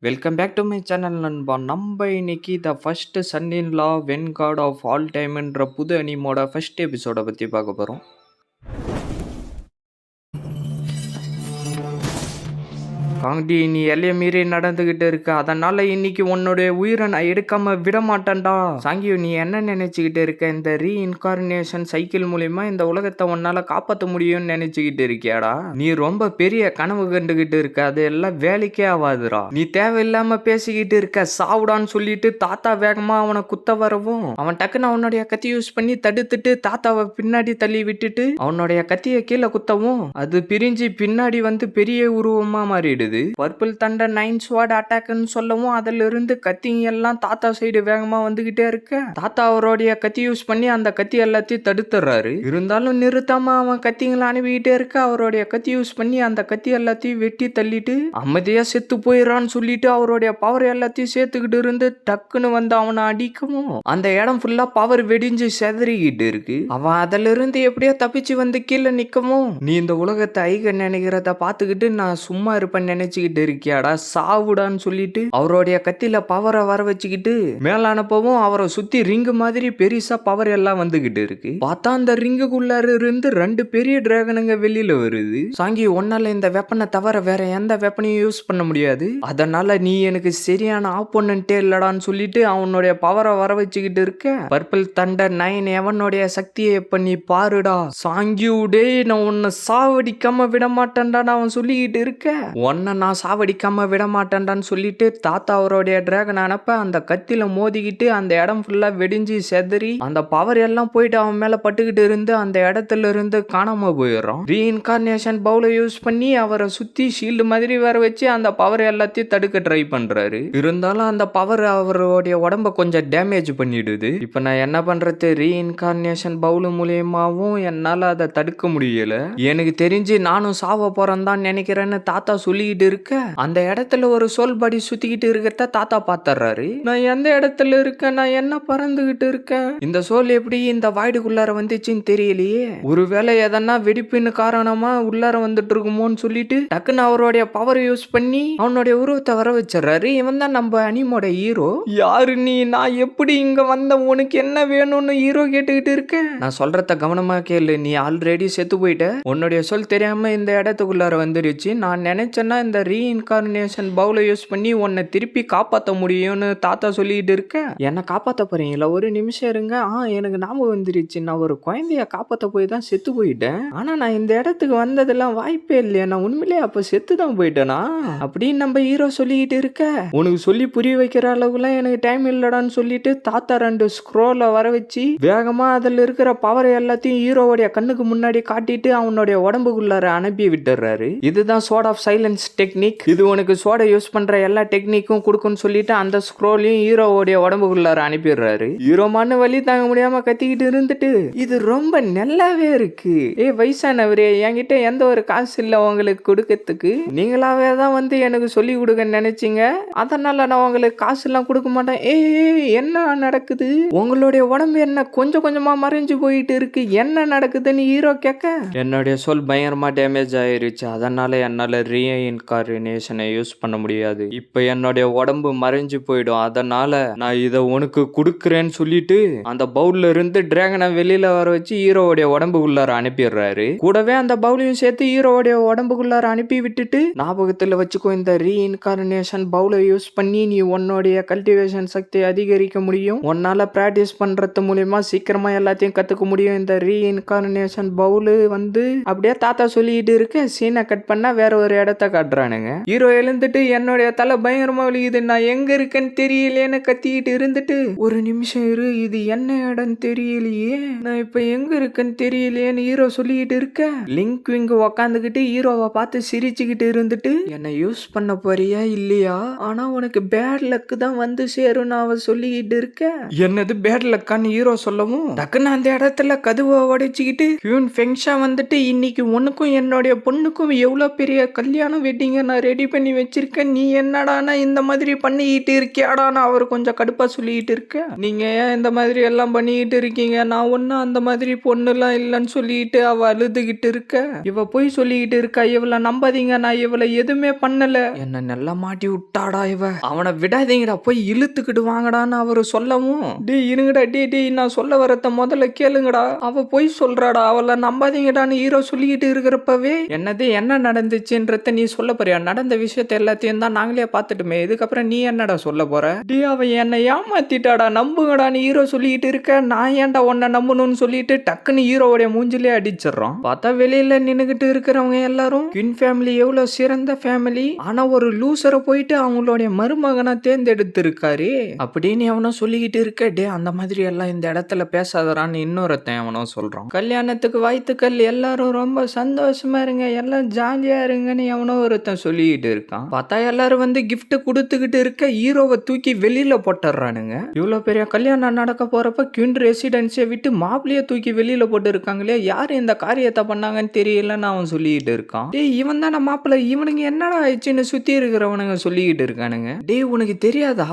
Welcome back to my channel நண்பா. நம்ம இன்னைக்கு the first son in law when god of all டைம்ன்ற புது அனிமோட ஃபர்ஸ்ட் எபிசோட பற்றி பார்க்க போகிறோம். காந்தி, நீ எல்லைய மீறி நடந்துகிட்டு இருக்க, அதனால இன்னைக்கு உன்னுடைய உயிரை நான் எடுக்காம விட மாட்டேன்டா. சாங்கியோ, நீ என்ன நினைச்சுக்கிட்டு இருக்க? இந்த ரீஇன்கார்னேஷன் சைக்கிள் மூலியமா இந்த உலகத்தை உன்னால காப்பாற்ற முடியும்னு நினைச்சுக்கிட்டு இருக்கியாடா? நீ ரொம்ப பெரிய கனவு கண்டுகிட்டு இருக்க, அது எல்லாம் வேலைக்கே ஆகாதுடா. நீ தேவையில்லாம பேசிக்கிட்டு இருக்க. சாவுடான்னு சொல்லிட்டு தாத்தா வேகமா அவனை குத்த வரவும் அவன் டக்குன்னு அவனுடைய கத்தி யூஸ் பண்ணி தடுத்துட்டு தாத்தாவை பின்னாடி தள்ளி விட்டுட்டு அவனுடைய கத்தியை கீழே குத்தவும் அது பிரிஞ்சு பின்னாடி வந்து பெரிய உருவமா மாறிடுது. பர்பிள் தண்டர் 9 ஸ்வாட் அட்டாக்னு சொல்லவும் அதுல இருந்து கத்திங்க எல்லாம் தாத்தா சைடு வேகமா வந்துகிட்டே இருக்க தாத்தா அவருடைய கத்தி யூஸ் பண்ணி அந்த கத்தி எல்லாத்தையும் தடுத்துறாரு. இருந்தாலும் நிறுத்தாம அவன் கத்திங்களை அனுப்பிக்கிட்டே இருக்க அவருடைய கத்தி யூஸ் பண்ணி அந்த கத்தி எல்லாத்தையும் வெட்டி தள்ளிட்டு அமைதியா செத்து போயிடறான்னு சொல்லிட்டு அவருடைய பவர் எல்லாத்தையும் சேர்த்துக்கிட்டு இருந்து டக்குன்னு வந்து அவனை அடிக்கவும் அந்த இடம் ஃபுல்லா பவர் வெடிஞ்சு செதறிக்கிட்டு இருக்கு. அவன் அதுல இருந்து எப்படியோ தப்பிச்சு வந்து கீழே நிக்கவும், நீ இந்த உலகத்தை ஐக நினைக்கிறத பாத்துக்கிட்டு நான் சும்மா இருப்பேன் நினைச்சுக்கிட்டு இருக்கியாடா, சாவுடான்னு சொல்லிட்டு அவருடைய கத்தியில பவரை வர வச்சுக்கிட்டு மேலானப்பவும் அவரை சுத்தி ரிங்கு மாதிரி பெருசா பவர் எல்லாம் வந்துகிட்டு இருக்கு. பார்த்தா அந்த ரிங்குக்குள்ளார இருந்து 2 பெரிய டிராகனுங்க வெளியில வருது. சாங்கி, ஒன்னால இந்த வெப்பனை தவிர வேற எந்த வெப்பனையும் யூஸ் பண்ண முடியாது, அதனால நீ எனக்கு சரியான ஆப்போனன்ட்டே இல்லடான்னு சொல்லிட்டு அவனுடைய பவரை வர வச்சுக்கிட்டு இருக்க பர்பிள் தண்டர் 9 எவனுடைய சக்தியை எப்ப நீ பாருடா. சாங்கியுடே, நான் உன்னை சாவடிக்காம விட மாட்டேன்டா அவன் சொல்லிக்கிட்டு இருக்க. உன்னை நான் சாவடிக்காம விட மாட்டேன்டான்னு சொல்லிட்டு தாத்தா அவருடைய டிராகன் அனுப்ப அந்த கத்தில மோதிக்கிட்டு அந்த இடம் ஃபுல்லா வெடிஞ்சு செதறி அந்த பவர் எல்லாம் போயிட்டு அவன் மேல பட்டுக்கிட்டு இருந்து அந்த இடத்துல இருந்து காணாம போயிடுறான். ரீஇன்கார்னேஷன் பவுலை யூஸ் பண்ணி அவரை சுத்தி ஷீல்டு மாதிரி வர வச்சு அந்த பவர் எல்லாத்தையும் தடுக்க ட்ரை பண்றாரு. இருந்தாலும் அந்த பவர் அவருடைய உடம்ப கொஞ்சம் டேமேஜ் பண்ணிடுது. இப்ப நான் என்ன பண்றது? ரீஇன்கார்னேஷன் பவுல் மூலியமாவும் என்னால அதை தடுக்க முடியல. எனக்கு தெரிஞ்சு நானும் சாவ போறேன் தான் நினைக்கிறேன்னு தாத்தா சொல்லிக்கிட்டு இருக்க அந்த இடத்துல ஒரு சோல் பாடி சுத்திக்கிட்டு இருக்கிறத தாத்தா பாத்துறாரு. நான் எந்த இடத்துல இருக்கேன்? நான் என்ன பறந்துகிட்டு இருக்கேன்? இந்த சோல் எப்படி இந்த வாய்டுக்குள்ளார வந்துச்சுன்னு தெரியலையே. ஒருவேளை எதனா வெடிப்பின்னு காரணமா உள்ளார வந்துட்டு இருக்குமோன்னு சொல்லிட்டு டக்குன்னு அவருடைய பவர் யூஸ் பண்ணி அவனுடைய உருவத்தை வர வச்சிடறாரு. இவன் தான் நம்ம அனிமோட ஹீரோ. யாரு நீ? நான் எப்படி இங்க வந்த? உனக்கு என்ன வேணும்னு ஹீரோ கேட்டுக்கிட்டு இருக்கேன். நான் சொல்றத கவனமா கேளு. நீ ஆல்ரெடி செத்து போயிட்ட. உன்னுடைய சொல் தெரியாம இந்த இடத்துக்குள்ளார வந்துருச்சு. நான் நினைச்சேன்னா இந்த ரீஇன்கார்னேஷன் பவுலை யூஸ் பண்ணி உன்னை திருப்பி காப்பாற்ற முடியும்னு தாத்தா சொல்லிட்டு இருக்க. என்னை காப்பாற்ற போறீங்களா? ஒரு நிமிஷம் இருங்க. எனக்கு ஞாபகம் வந்துருச்சு. நான் ஒரு குழந்தைய காப்பாற்ற போய் தான் செத்து போயிட்டேன். ஆனா நான் இந்த இடத்துக்கு வந்ததெல்லாம் வாய்ப்பே இல்லையா. நான் உண்மையிலேயே அப்ப செத்து தான் போயிட்டேனா அப்படின்னு நம்ம ஹீரோ சொல்லிக்கிட்டு இருக்க. உனக்கு சொல்லி புரிய வைக்கிற அளவுக்குலாம் எனக்கு டைம் இல்லடான்னு சொல்லிட்டு தாத்தா 2 ஸ்க்ரோலை வர வச்சு வேகமா அதுல இருக்கிற பவர் எல்லாத்தையும் ஹீரோவுடைய கண்ணுக்கு முன்னாடி காட்டிட்டு அவனுடைய உடம்புக்குள்ளார அனுப்பி விட்டுறாரு. இதுதான் சோர்ட் ஆஃப் சைலன்ஸ் டெக்னிக். இது உனக்கு சோட யூஸ் பண்ற எல்லா டெக்னிக்கும் கொடுக்குன்னு சொல்லிட்டு அந்த ஸ்க்ரோலையும் ஹீரோவுடைய உடம்புக்குள்ளார அனுப்பிடுறாரு. ஹீரோ மண்ணு வலி தாங்க முடியாம கத்திக்கிட்டு இருந்துட்டு, இது ரொம்ப நல்லாவே இருக்கு. வயசானவரே, என்கிட்ட எந்த ஒரு காசு இல்ல உங்களுக்கு கொடுக்கறதுக்கு. நீங்களாவே தான் வந்து எனக்கு சொல்லி கொடுக்க நினைச்சீங்க, அதனால நான் உங்களுக்கு காசு எல்லாம் கொடுக்க மாட்டேன். என்ன நடக்குது? உங்களுடைய உடம்பு என்ன கொஞ்சம் கொஞ்சமா மறைஞ்சு போயிட்டு இருக்கு, என்ன நடக்குதுன்னு ஹீரோ கேட்க, என்னுடைய சொல் பயங்கரமா டேமேஜ் ஆயிருச்சு, அதனால என்னால ரீஇன்கார்னேஷனை யூஸ் பண்ண முடியாது. இப்ப என்னுடைய உடம்பு மறைஞ்சு போயிடும், அதனால நான் இதை உனக்கு கொடுக்குறேன்னு சொல்லிட்டு அந்த பவுல்ல இருந்து டிராகனை வெளியில வர வச்சு ஹீரோவுடைய உடம்புக்குள்ளார அனுப்பிடுறாரு. கூடவே அந்த பவுலையும் சேர்த்து ஹீரோவுடைய உடம்புக்குள்ளார அனுப்பி விட்டுட்டு, ஞாபகத்துல வச்சுக்கோ, இந்த ரீஇன்கார்னேஷன் பவுலை யூஸ் பண்ணி நீ உன்னுடைய கல்டிவேஷன் சக்தியை அதிகரிக்க முடியும். உன்னால பிராக்டிஸ் பண்றது மூலியமா சீக்கிரமா எல்லாத்தையும் கத்துக்க முடியும். இந்த ரீஇன்கார்னேஷன் பவுல் வந்து அப்படியே தாத்தா சொல்லிட்டு இருக்க சீனை கட் பண்ணா வேற ஒரு இடத்த காட்டுறானுங்க. ஹீரோ எழுந்துட்டு, என்னுடைய தலை பயங்கரமா வலிக்குது, நான் எங்க இருக்கேன்னு தெரியலேன்னு கத்திக்கிட்டு இருந்துட்டு, ஒரு நிமிஷம் இரு, இது என்ன இடம் தெரியலையே, நான் இப்ப எங்க இருக்கேன்னு தெரியலையேன்னு ஹீரோ சொல்லிக்கிட்டு இருக்க லிங்க் விங்கு உக்காந்துக்கிட்டு ஹீரோவை பார்த்து சிரிச்சுக்கிட்டு இருந்துட்டு, என்னை யூஸ் பண்ண போறியா இல்லையா, ஆனா உனக்கு பேட் லக்கு தான் வந்து சேரும் அவ சொல்லிக்கிட்டு இருக்க. என்னது பேட் லக்கான்னு ஹீரோ சொல்லவும் டக்குன்னு அந்த இடத்துல கதுவை உடைச்சுக்கிட்டு ஹியூன் ஃபெங்ஷா வந்துட்டு, இன்னைக்கு உனக்கும் என்னுடைய பொண்ணுக்கும் எவ்வளவு பெரிய கல்யாணம் வெட்டி வெட்டிங்கை நான் ரெடி பண்ணி வச்சிருக்கேன், நீ என்னடானா இந்த மாதிரி பண்ணிக்கிட்டு இருக்கியாடான்னு அவர் கொஞ்சம் கடுப்பா சொல்லிக்கிட்டு இருக்க. நீங்க ஏன் இந்த மாதிரி எல்லாம் பண்ணிக்கிட்டு இருக்கீங்க, நான் ஒன்னும் அந்த மாதிரி பொண்ணுலாம் இல்லைன்னு சொல்லிட்டு அவ அழுதுகிட்டு இருக்க. இவ போய் சொல்லிக்கிட்டு இருக்கா, இவளை நம்பாதீங்க, நான் இவளை எதுவுமே பண்ணல, என்ன நல்லா மாட்டி விட்டாடா இவ, அவனை விடாதீங்கடா, போய் இழுத்துக்கிட்டு வாங்கடான்னு அவரு சொல்லவும், டே இருங்கடா, டே நான் சொல்ல வரத முதல்ல கேளுங்கடா, அவ போய் சொல்றாடா, அவளை நம்பாதீங்கடான்னு ஹீரோ சொல்லிக்கிட்டு இருக்கிறப்பவே, என்னது என்ன நடந்துச்சுன்றத நீ சொல்ல போறியா, நடந்த விஷயத்த எல்லாத்தையும் தான் நாங்களே பார்த்துட்டுமே, இதுக்கப்புறம் நீ என்னடா சொல்ல போற, டே அவ என்னை ஏமாத்திட்டாடா, நம்புங்கடான்னு ஹீரோ சொல்லிக்கிட்டு இருக்க, நான் ஏன்டா உன்னை நம்பணும்னு சொல்லிட்டு டக்குன்னு ஹீரோவுடைய மூஞ்சிலே அடிச்சிடறோம். பார்த்தா வெளியில நின்னுகிட்டு இருக்கிறவங்க எல்லாரும் கின் ஃபேமிலி எவ்வளவு சிறந்த ஃபேமிலி, ஆனா ஒரு லூசரை போயிட்டு அவங்களுடைய மருமகனை தேர்ந்தெடுத்து இருக்காரு அப்படின்னு எவனோ சொல்லிக்கிட்டு இருக்க. டே அந்த மாதிரி எல்லாம் இந்த இடத்துல பேசாதரான்னு இன்னொருத்தன் எவனோ சொல்றான். கல்யாணத்துக்கு வாழ்த்துக்கள், எல்லாரும் ரொம்ப சந்தோஷமா இருங்க, எல்லாம் ஜாலியா இருங்கன்னு எவனோ ஒருத்தன் சொல்லிக்கிட்டு இருக்கான். பார்த்தா எல்லாரும் வந்து கிஃப்ட் கொடுத்துக்கிட்டு இருக்க, ஹீரோவை தூக்கி வெளியில போட்டுறானுங்க. இவ்வளவு பெரிய கல்யாணம் நடக்க போறப்ப கின் ரெசிடென்சியை விட்டு மாப்பிளைய தூக்கி வெளியில போட்டு இருக்காங்களே, யாரு இந்த காரியத்தை பண்ணாங்கன்னு தெரியலன்னு அவன் சொல்லிக்கிட்டு இருக்கான். டேய் இவன் தானே மாப்பிள்ளை, இவனுங்க என்னடா ஆயிடுச்சுன்னு சுத்தி இருக்கிறவனுங்க சொல்லிக்கிட்டு இருக்கானுங்க. டேய் உனக்கு தெரியாதா,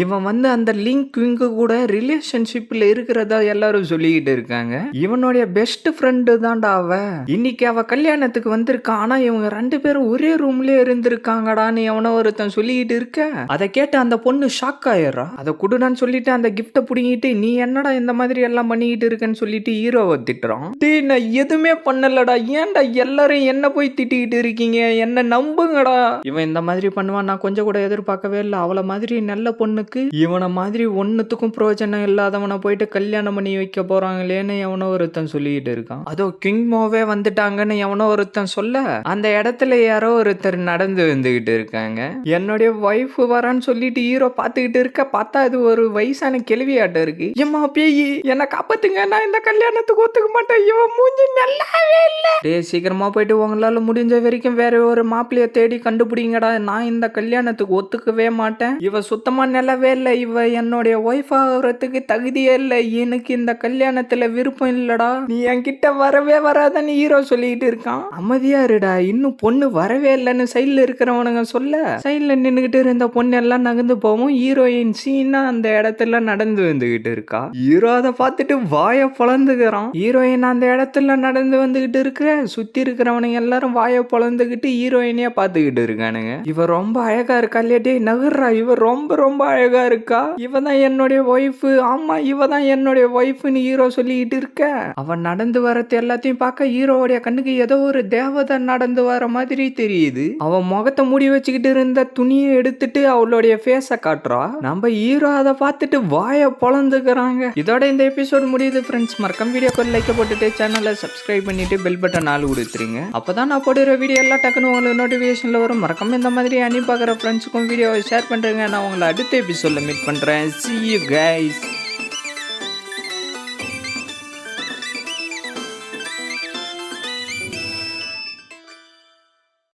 இவன் வந்து அந்த லிங்க் கூட ரிலேஷன்ஷிப்ல இருக்கிறதா எல்லாரும் சொல்லிக்கிட்டு இருக்காங்க. இவனுடைய பெஸ்ட் ஃப்ரெண்டு தான்டா அவ. இன்னைக்கு அவ கல்யாணத்துக்கு வந்திருக்கான், ஆனா இவங்க 2 பேரும் ஒரே ரூம்லயே இருந்திருக்காங்கடான்னு எவனோ ஒருத்தன் சொல்லிக்கிட்டு இருக்க. அதை கேட்டு அந்த பொண்ணு ஷாக் ஆயிடுறா. அதை குடுடான்னு சொல்லிட்டு அந்த கிஃப்ட புடிங்கிட்டு, நீ என்னடா இந்த மாதிரி எல்லாம் பண்ணிக்கிட்டு இருக்கன்னு சொல்லிட்டு ஹீரோவை திட்டுறான். டேய் நான் எதுவுமே பண்ணலடா, ஏன்டா எல்லாரும் என்ன போய் திட்டிக்கிட்டு இருக்கீங்க, என்ன நம்புங்கடா, இவன் இந்த மாதிரி பண்ணுவான் நான் கொஞ்சம் கூட எதிர்பார்க்கவே இல்லை, அவளை மாதிரி நல்ல பொண்ணுக்கு இவனை மாதிரி ஒன்னுத்துக்கும் பிரயோஜனம் இல்லாதவனை போயிட்டு கல்யாணம் பண்ணி வைக்க போறாங்களேன்னு எவனோ ஒருத்தன் சொல்லிக்கிட்டு இருக்கான். அதோ கிங் மோவே வந்துட்டாங்கன்னு எவனோ ஒருத்தன் சொல்ல, அந்த இடத்துல யாரோ ஒருத்தர் நடந்து வந்துகிட்டு இருக்காங்க. என்னுடைய ஒய்ஃப் வரான்னு சொல்லிட்டு ஹீரோ பாத்துக்கிட்டு இருக்க, பார்த்தா அது ஒரு வயசான கேள்வியாட்டம் இருக்கு. ஏமா பேய் என்ன காப்பாத்துங்க, நான் இந்த கல்யாணத்துக்கு ஒத்துக்க மாட்டேன், இவன் மூஞ்சி நல்லாவே இல்ல. டேய் சீக்கிரமா போயிட்டு உங்களால முடிஞ்ச வரைக்கும் வேற ஒரு மாப்பிள்ளைய தேடி கண்டுபிடிங்கடா, நான் இந்த கல்யாணத்துக்கு ஒத்துக்கவே மாட்டேன், இவ சுத்தமா நல்லாவே இல்லை, இவ என்னுடைய ஒய்ஃப் ஆகிறதுக்கு தகுதியே இல்லை, எனக்கு இந்த கல்யாணத்துல விருப்பம் இல்லடா, நீ என்கிட்ட வரவே வராதன்னு ஹீரோ சொல்லிட்டு இருக்கான். அமைதியா இருடா, இன்னும் பொண்ணு வரவே இல்லைன்னு சைட்ல இருக்கிறவனுங்க சொல்ல, சைட்ல நின்னுகிட்டு இருந்த பொண்ணு எல்லாம் நகர்ந்து போவும், ஹீரோயின் சீனா அந்த இடத்துல நடந்து வந்துகிட்டு இருக்கா. ஹீரோ அதை பார்த்துட்டு வாய பொழந்துக்கிறான். ஹீரோயின் அந்த இடத்துல நடந்து வந்துகிட்டு இருக்க, சுத்தி இருக்கிறவனுங்க எல்லாரும் வாய பொழந்துகிட்டு ஹீரோயினையே பார்த்துக்கிட்டு இருக்கானுங்க. இவ ரொம்ப அழகா இருக்கா இல்லையா, நகர்றா, இவ ரொம்ப ரொம்ப அழகா இருக்கா, இவ தான் என்னுடைய ஒய்ஃப், ஆமா இவ தான் என்னுடைய ஒய்ஃப்னு ஹீரோ சொல்லிக்கிட்டு இருக்க. அவன் நடந்து வரது எல்லாத்தையும் பார்க்க ஹீரோவுடைய கண்ணுக்கு ஏதோ ஒரு தேவதை நடந்து வர மாதிரி தெரியுது. அவன் முகத்தை மூடி வச்சுக்கிட்டு இருந்த துணியை எடுத்துட்டு அவளுடைய ஃபேஸ காட்டுறா. நம்ம ஹீரோ அதை பார்த்துட்டு வாய பொழந்துக்கிறாங்க. இதோட இந்த எபிசோட் முடியுது ஃப்ரெண்ட்ஸ். மறக்காம வீடியோக்கு லைக் போட்டுட்டு சேனலை சப்ஸ்கிரைப் பண்ணிட்டு பெல் பட்டன் ஆள் கொடுத்துருங்க. அப்பதான் நான் போடுற வீடியோ எல்லாம் டக்குன்னு உங்களுக்கு நோட்டிஃபிகேஷன்ல வரும். மறக்காம இந்த மாதிரி அனுப்பி பார்க்குற ஃப்ரெண்ட்ஸுக்கும் வீடியோவை ஷேர் பண்றேங்க. நான் உங்களை அடுத்த எபிசோட்ல மீட் பண்றேன். See you guys.